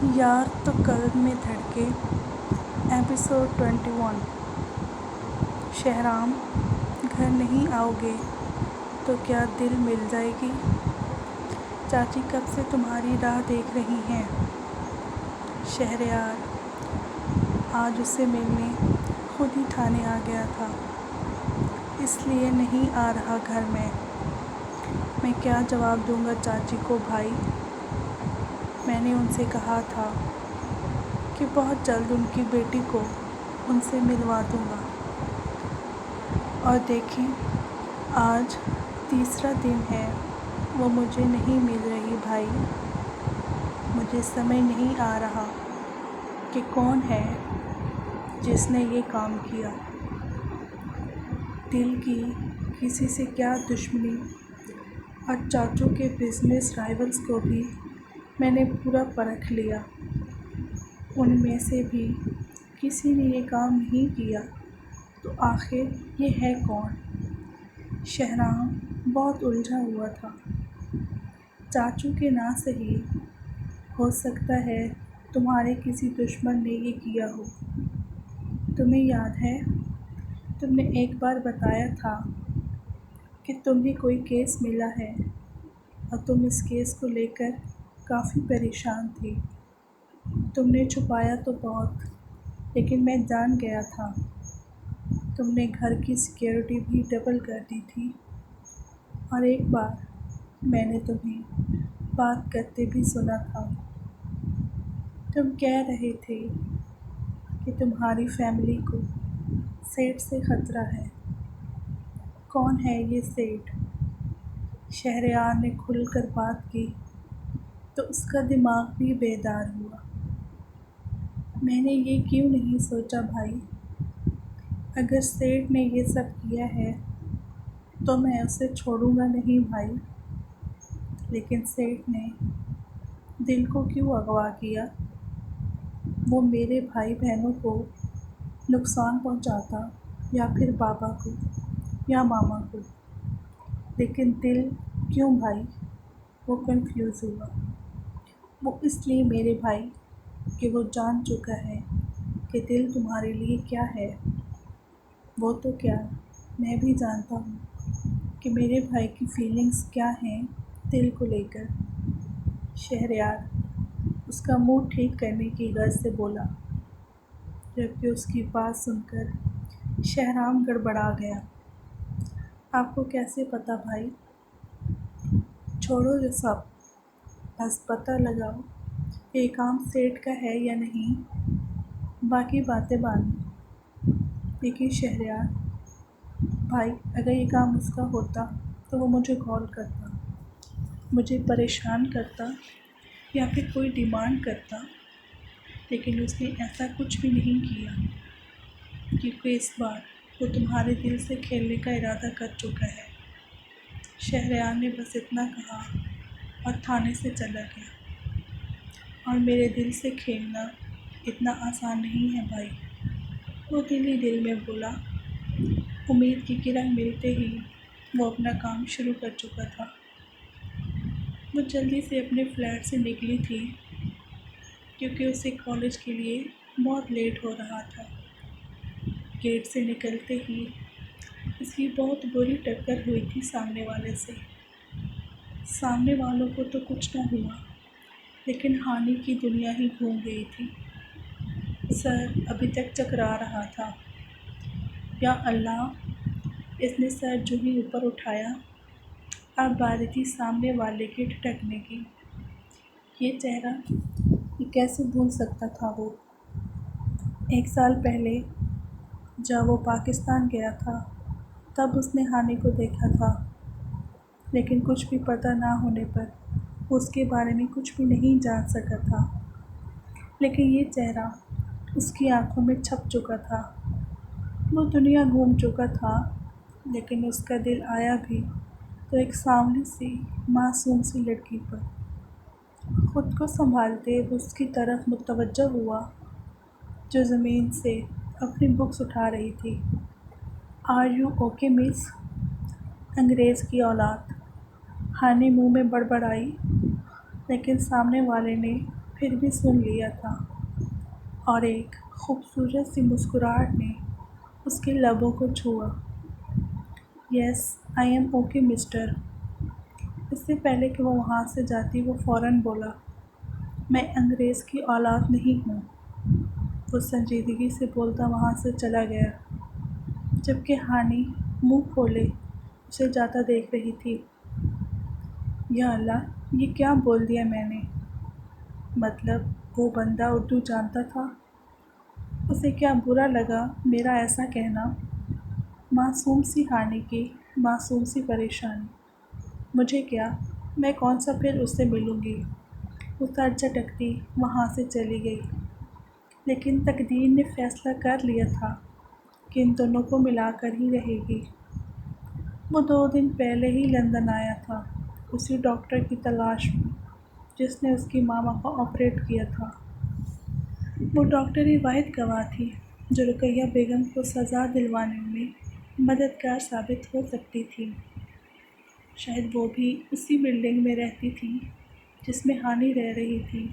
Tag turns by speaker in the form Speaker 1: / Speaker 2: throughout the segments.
Speaker 1: یار تو قلب میں دھڑکے ایپیسوڈ 21۔ شہرام، گھر نہیں آؤ گے تو کیا دل مل جائے گی؟ چاچی کب سے تمہاری راہ دیکھ رہی ہیں۔ شہریار، آج اسے ملنے خود ہی تھانے آ گیا تھا، اس لیے نہیں آ رہا گھر میں کیا جواب دوں گا چاچی کو بھائی؟ میں نے ان سے کہا تھا کہ بہت جلد ان کی بیٹی کو ان سے ملوا دوں گا، اور دیکھیں آج تیسرا دن ہے وہ مجھے نہیں مل رہی بھائی۔ مجھے سمجھ نہیں آ رہا کہ کون ہے جس نے یہ کام کیا۔ دل کی کسی سے کیا دشمنی، اور چاچو کے بزنس رائیولز کو بھی میں نے پورا پرکھ لیا، ان میں سے بھی کسی نے یہ کام نہیں کیا تو آخر یہ ہے کون؟ شہرام بہت الجھا ہوا تھا۔ چاچو کے نہ صحیح، ہو سکتا ہے تمہارے کسی دشمن نے یہ کیا ہو۔ تمہیں یاد ہے تم نے ایک بار بتایا تھا کہ تمہیں کوئی کیس ملا ہے اور تم اس کیس کو لے کر کافی پریشان تھی۔ تم نے چھپایا تو بہت، لیکن میں جان گیا تھا۔ تم نے گھر کی سیکیورٹی بھی ڈبل کر دی تھی، اور ایک بار میں نے تمہیں بات کرتے بھی سنا تھا۔ تم کہہ رہے تھے کہ تمہاری فیملی کو سیٹھ سے خطرہ ہے۔ کون ہے یہ سیٹھ؟ شہریار نے کھل کر بات کی تو اس کا دماغ بھی بیدار ہوا۔ میں نے یہ کیوں نہیں سوچا بھائی؟ اگر سیٹھ نے یہ سب کیا ہے تو میں اسے چھوڑوں گا نہیں بھائی۔ لیکن سیٹھ نے دل کو کیوں اغوا کیا؟ وہ میرے بھائی بہنوں کو نقصان پہنچاتا، یا پھر بابا کو یا ماما کو، لیکن دل کیوں بھائی؟ وہ کنفیوز ہوا۔ وہ اس لیے میرے بھائی کہ وہ جان چکا ہے کہ دل تمہارے لیے کیا ہے۔ وہ تو کیا، میں بھی جانتا ہوں کہ میرے بھائی کی فیلنگز کیا ہیں دل کو لے کر۔ شہریار اس کا موڈ ٹھیک کرنے کی غرض سے بولا، جبکہ اس کی بات سن کر شہرام گڑبڑا گیا۔ آپ کو کیسے پتا بھائی؟ چھوڑو یہ سب، بس پتہ لگاؤ کہ یہ کام سیٹھ کا ہے یا نہیں، باقی باتیں بعد میں۔ لیکن شہریار بھائی، اگر یہ کام اس کا ہوتا تو وہ مجھے کال کرتا، مجھے پریشان کرتا، یا پھر کوئی ڈیمانڈ کرتا، لیکن اس نے ایسا کچھ بھی نہیں کیا، کیونکہ اس بار وہ تمہارے دل سے کھیلنے کا ارادہ کر چکا ہے۔ شہریار نے بس اتنا کہا اور تھانے سے چلا گیا۔ اور میرے دل سے کھیلنا اتنا آسان نہیں ہے بھائی، وہ دل ہی دل میں بولا۔ امید کی کرن ملتے ہی وہ اپنا کام شروع کر چکا تھا۔ وہ جلدی سے اپنے فلیٹ سے نکلی تھی کیونکہ اسے کالج کے لیے بہت لیٹ ہو رہا تھا۔ گیٹ سے نکلتے ہی اس کی بہت بری ٹکر ہوئی تھی سامنے والے سے۔ سامنے والوں کو تو کچھ نہ ہوا، لیکن ہانی کی دنیا ہی گھوم گئی تھی۔ سر ابھی تک چکرا رہا تھا۔ یا اللہ! اس نے سر جو ہی اوپر اٹھایا، اب باری تھی سامنے والے کے ٹھٹکنے کی۔ یہ چہرہ یہ کیسے بھول سکتا تھا وہ؟ 1 سال پہلے جب وہ پاکستان گیا تھا تب اس نے ہانی کو دیکھا تھا، لیکن کچھ بھی پتہ نہ ہونے پر وہ اس کے بارے میں کچھ بھی نہیں جان سکا تھا۔ لیکن یہ چہرہ اس کی آنکھوں میں چھپ چکا تھا۔ وہ دنیا گھوم چکا تھا، لیکن اس کا دل آیا بھی تو ایک سانولی سی معصوم سی لڑکی پر۔ خود کو سنبھالتے وہ اس کی طرف متوجہ ہوا جو زمین سے اپنی بکس اٹھا رہی تھی۔ آر یو اوکے مس؟ انگریز کی اولاد! ہانی منہ میں بڑبڑائی، لیکن سامنے والے نے پھر بھی سن لیا تھا، اور ایک خوبصورت سی مسکراہٹ نے اس کے لبوں کو چھوا۔ یس آئی ایم اوکے مسٹر۔ اس سے پہلے کہ وہ وہاں سے جاتی وہ فوراً بولا، میں انگریز کی اولاد نہیں ہوں۔ وہ سنجیدگی سے بولتا وہاں سے چلا گیا، جبکہ ہانی منہ کھولے اسے جاتا دیکھ رہی تھی۔ یا اللہ، یہ کیا بول دیا میں نے؟ مطلب وہ بندہ اردو جانتا تھا؟ اسے کیا برا لگا میرا ایسا کہنا؟ معصوم سی ہانی کی معصوم سی پریشانی۔ مجھے کیا، میں کون سا پھر اس سے ملوں گی؟ وہ سر جھٹکتی وہاں سے چلی گئی۔ لیکن تقدیر نے فیصلہ کر لیا تھا کہ ان دونوں کو ملا کر ہی رہے گی۔ وہ 2 دن پہلے ہی لندن آیا تھا، اسی ڈاکٹر کی تلاش میں جس نے اس کی ماما کو آپریٹ کیا تھا۔ وہ ڈاکٹر ہی واحد گواہ تھی جو رقیہ بیگم کو سزا دلوانے میں مددگار ثابت ہو سکتی تھی۔ شاید وہ بھی اسی بلڈنگ میں رہتی تھی جس میں ہانی رہ رہی تھی،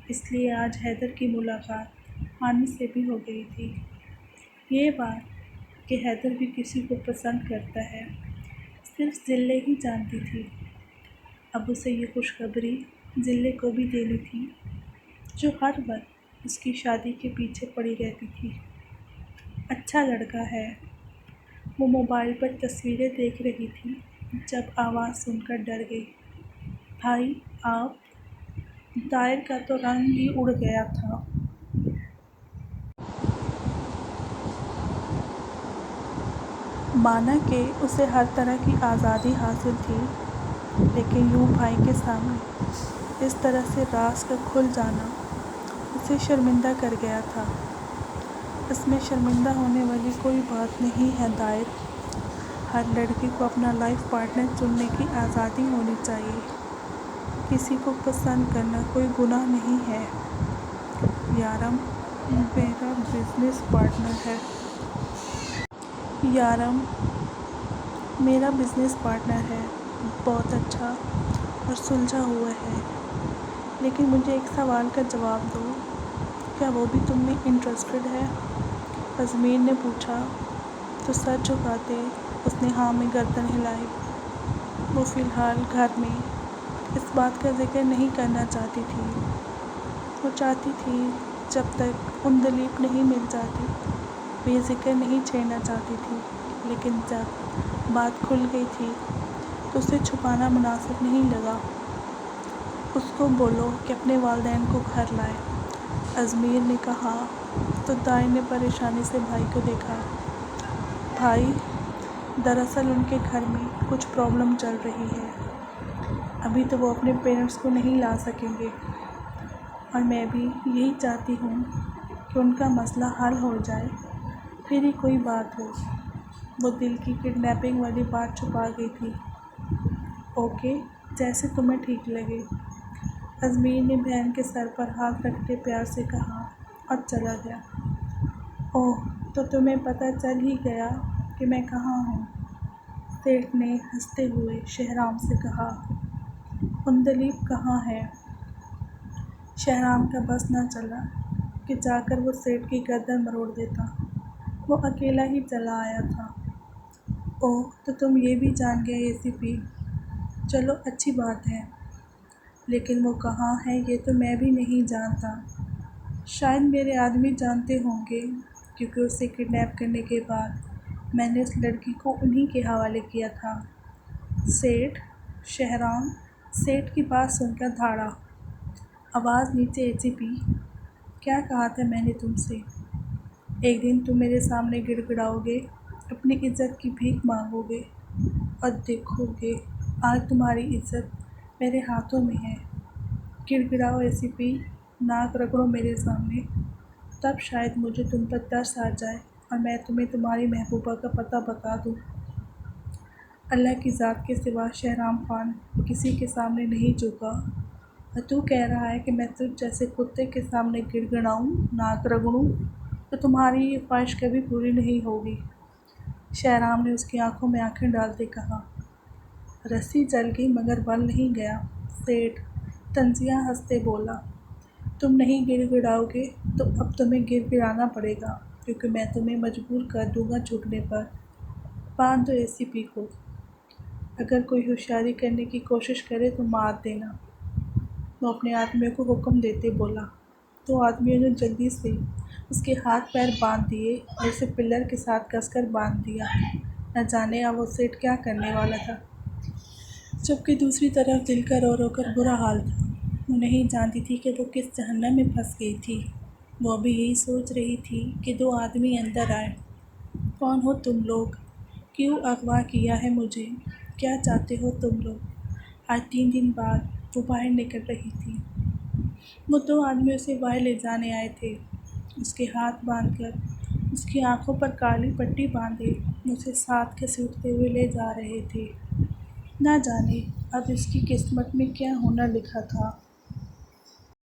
Speaker 1: اس لیے آج حیدر کی ملاقات ہانی سے بھی ہو گئی تھی۔ یہ بات کہ حیدر بھی کسی کو پسند کرتا ہے صرف ذلے ہی جانتی تھی۔ اب اسے یہ خوشخبری ذلے کو بھی دینی تھی جو ہر وقت اس کی شادی کے پیچھے پڑی رہتی تھی۔ اچھا لڑکا ہے۔ وہ موبائل پر تصویریں دیکھ رہی تھی جب آواز سن کر ڈر گئی۔ بھائی آپ؟ طاہر کا تو رنگ ہی اڑ گیا تھا۔ مانا کہ اسے ہر طرح کی آزادی حاصل تھی، لیکن یوں بھائی کے سامنے اس طرح سے راز کا کھل جانا اسے شرمندہ کر گیا تھا۔ اس میں شرمندہ ہونے والی کوئی بات نہیں ہے طاہر۔ ہر لڑکی کو اپنا لائف پارٹنر چننے کی آزادی ہونی چاہیے۔ کسی کو پسند کرنا کوئی گناہ نہیں ہے۔ یارم میرا بزنس پارٹنر ہے۔ یارم میرا بزنس پارٹنر ہے، بہت اچھا اور سلجھا ہوا ہے، لیکن مجھے ایک سوال کا جواب دو، کیا وہ بھی تم میں انٹرسٹڈ ہے؟ ازمیر نے پوچھا تو سر جھکاتے اس نے ہاں میں گردن ہلائی۔ وہ فی الحال گھر میں اس بات کا ذکر نہیں کرنا چاہتی تھی۔ وہ چاہتی تھی جب تک دلیپ نہیں مل جاتی وہ یہ ذکر نہیں چھیڑنا چاہتی تھی، لیکن جب بات کھل گئی تھی تو اسے چھپانا مناسب نہیں لگا۔ اس کو بولو کہ اپنے والدین کو گھر لائے، ازمیر نے کہا تو طاہر نے پریشانی سے بھائی کو دیکھا۔ بھائی، دراصل ان کے گھر میں کچھ پرابلم چل رہی ہے۔ ابھی تو وہ اپنے پیرنٹس کو نہیں لا سکیں گے، اور میں بھی یہی چاہتی ہوں کہ ان کا مسئلہ حل ہو جائے پھر ہی کوئی بات ہو۔ وہ دل کی کڈنیپنگ والی بات چھپا گئی تھی۔ اوکے، جیسے تمہیں ٹھیک لگے، ازمیر نے بہن کے سر پر ہاتھ رکھتے پیار سے کہا اور چلا گیا۔ اوہ، تو تمہیں پتہ چل ہی گیا کہ میں کہاں ہوں، سیٹھ نے ہنستے ہوئے شہرام سے کہا۔ دلیپ کہاں ہے؟ شہرام کا بس نہ چلا کہ جا کر وہ سیٹھ کی گردن مروڑ دیتا۔ وہ اکیلا ہی چلا آیا تھا۔ اوہ، تو تم یہ بھی جان گئے اے سی پی، چلو اچھی بات ہے، لیکن وہ کہاں ہے یہ تو میں بھی نہیں جانتا۔ شاید میرے آدمی جانتے ہوں گے، کیونکہ اسے کڈنیپ کرنے کے بعد میں نے اس لڑکی کو انہی کے حوالے کیا تھا۔ سیٹھ؟ شہرام سیٹھ کی بات سن کر دھاڑا۔ آواز نیچے اے سی پی، کیا کہا تھا میں نے تم سے؟ ایک دن تم میرے سامنے گڑ گڑاؤ گے، اپنی عزت کی بھیک مانگو گے، اور دیکھو گے آج تمہاری عزت میرے ہاتھوں میں ہے۔ گڑ گڑاؤ اے سی پی، ناک رگڑو میرے سامنے، تب شاید مجھے تم پر ترس آ جائے اور میں تمہیں تمہاری محبوبہ کا پتہ بتا دوں۔ اللہ کی ذات کے سوا شہرام خان کسی کے سامنے نہیں جھکا، اور تو کہہ رہا ہے کہ میں تجھ جیسے کتے کے سامنے گڑ گڑاؤں، ناک رگڑوں، تو تمہاری یہ خواہش کبھی پوری نہیں ہوگی۔ شہرام نے اس کی آنکھوں میں آنکھیں ڈالتے کہا۔ رسی جل گئی مگر بل نہیں گیا، سیٹھ طنزیہ ہنستے بولا۔ تم نہیں گر گڑاؤ گے تو اب تمہیں گر گڑانا پڑے گا، کیونکہ میں تمہیں مجبور کر دوں گا جھکنے پر۔ باندھ دو ایسی پی کو۔ اگر کوئی ہوشیاری کرنے کی کوشش کرے تو مار دینا۔ وہ اپنے آدمیوں کو حکم دیتے بولا۔ تو آدمیوں نے جلدی سے اس کے ہاتھ پیر باندھ دیے اور اسے پلر کے ساتھ کس کر باندھ دیا۔ نہ جانے اب وہ سیٹ کیا کرنے والا تھا، جبکہ دوسری طرف دل کا رو رو کر برا حال تھا۔ وہ نہیں جانتی تھی کہ وہ کس جہنم میں پھنس گئی تھی۔ وہ بھی یہی سوچ رہی تھی کہ دو آدمی اندر آئے۔ کون ہو تم لوگ؟ کیوں اغوا کیا ہے مجھے؟ کیا چاہتے ہو تم لوگ؟ آج 3 دن بعد وہ باہر نکل رہی تھی۔ وہ 2 آدمی اسے باہر لے جانے آئے تھے۔ اس کے ہاتھ باندھ کر، اس کی آنکھوں پر کالی پٹی باندھے، اسے ساتھ گھسیٹتے ہوئے لے جا رہے تھے۔ نہ جانے اب اس کی قسمت میں کیا ہونا لکھا تھا۔